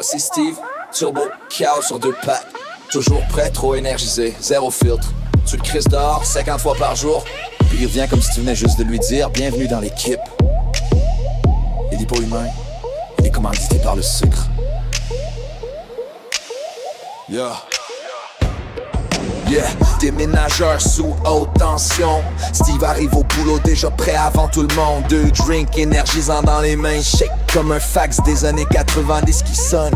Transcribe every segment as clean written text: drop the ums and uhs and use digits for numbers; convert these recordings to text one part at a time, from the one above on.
Voici Steve, turbo, chaos sur 2 pattes. Toujours prêt, trop énergisé, zéro filtre. Tu le crises dehors 50 fois par jour, puis il revient comme si tu venais juste de lui dire bienvenue dans l'équipe. Il est pas humain, il est commandité par le sucre. Yeah. Yeah, déménageur sous haute tension. Steve arrive au boulot déjà prêt avant tout le monde. 2 drinks énergisants dans les mains, shake comme un fax des années 90 qui sonne.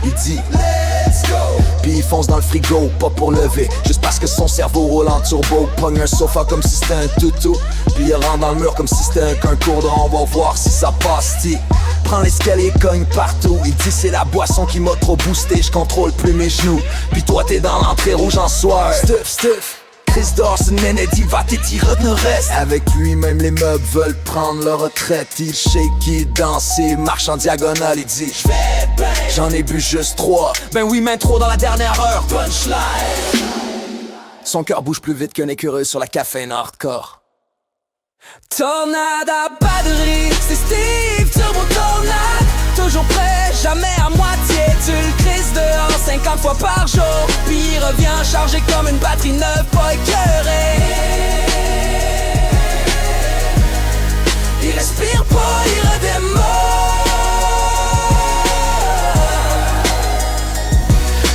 Il dit let's go, puis il fonce dans le frigo, pas pour lever, juste parce que son cerveau roule en turbo. Pogne un sofa comme si c'était un toutou, puis il rentre dans le mur comme si c'était un concours de on va voir si ça passe. Prends l'escalier, cogne partout. Il dit c'est la boisson qui m'a trop boosté, je contrôle plus mes genoux. Puis toi t'es dans l'entrée rouge en soir. Stuff, Chris dort, c'est une nénette, il va t'étirer de reste. Avec lui, même les meubles veulent prendre leur retraite. Il shake, il danse, il marche en diagonale. Il dit j'vais ben, j'en ai bu juste 3. Ben oui, mais trop dans la dernière heure. Punchline. Son cœur bouge plus vite qu'un écureuil sur la caféine hardcore. Tornade à batterie, c'est Steve, turbo tornade. Toujours prêt, jamais à moitié. Tu le crises dehors 50 fois par jour, puis il revient chargé comme une batterie neuve, pas écœurée. Il respire pas, il redémarre.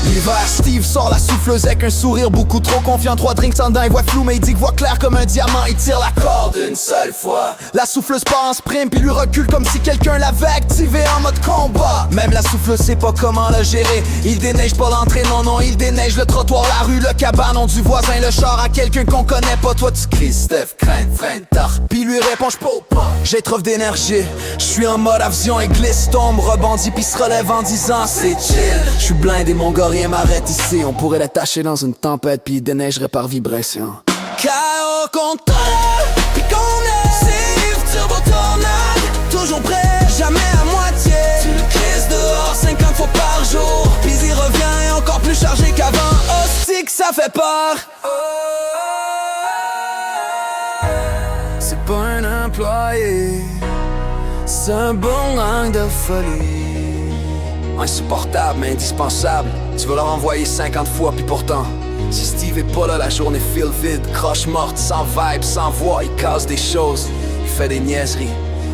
L'hiver, Steve sort la souffleuse avec un sourire beaucoup trop confiant. 3 drinks en dedans, il voit flou mais il dit qu'il voit clair comme un diamant. Il tire la corde une seule fois. La souffleuse part en sprint puis lui recule comme si quelqu'un l'avait activé en mode combat. Même la souffleuse sait pas comment le gérer. Il déneige pas l'entrée, non, il déneige le trottoir, la rue, le cabanon du voisin, le char à quelqu'un qu'on connaît pas. Toi tu cries Steph, crainte, freine, tard. Puis lui répond j'peux pas, j'ai trop d'énergie. J'suis en mode avion et glisse, tombe, rebondit puis se relève en disant c'est chill. J'suis blindé mon gars, rien m'arrête ici. On pourrait l'attacher dans une tempête puis il déneigerait par vibration. K.O. contre puis qu'on est Steve, turbo tornade. Toujours prêt, jamais à moitié. Tu le crises dehors 50 fois par jour, puis il revient encore plus chargé qu'avant. Hostie que ça fait peur. C'est pas un employé, c'est un boomerang de folie. Insupportable mais indispensable. Tu vas leur envoyer 50 fois puis pourtant si Steve est pas là, la journée file vide. Croche morte, sans vibe, sans voix. Il casse des choses, il fait des niaiseries.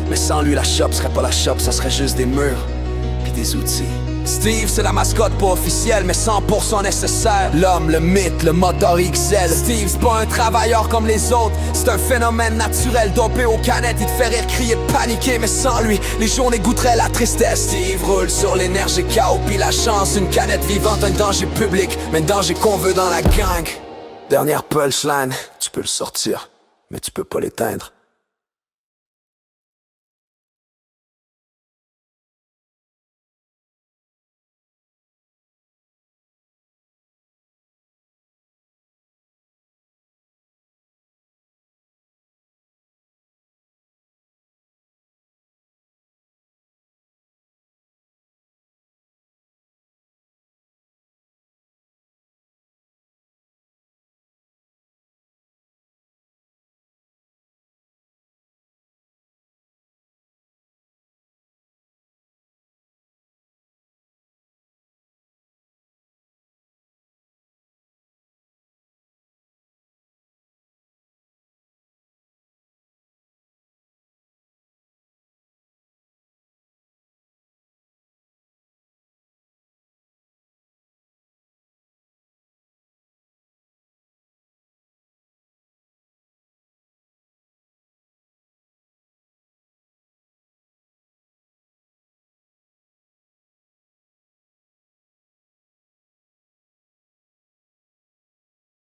Mais sans lui la shop serait pas la shop, ça serait juste des murs puis des outils. Steve c'est la mascotte pas officielle mais 100% nécessaire. L'homme, le mythe, le moteur XL. Steve c'est pas un travailleur comme les autres, c'est un phénomène naturel dopé aux canettes. Il te fait rire, crier, paniquer, mais sans lui les journées goûteraient la tristesse. Steve roule sur l'énergie chaos puis la chance. Une canette vivante, un danger public, mais un danger qu'on veut dans la gang. Dernière punchline, tu peux le sortir mais tu peux pas l'éteindre.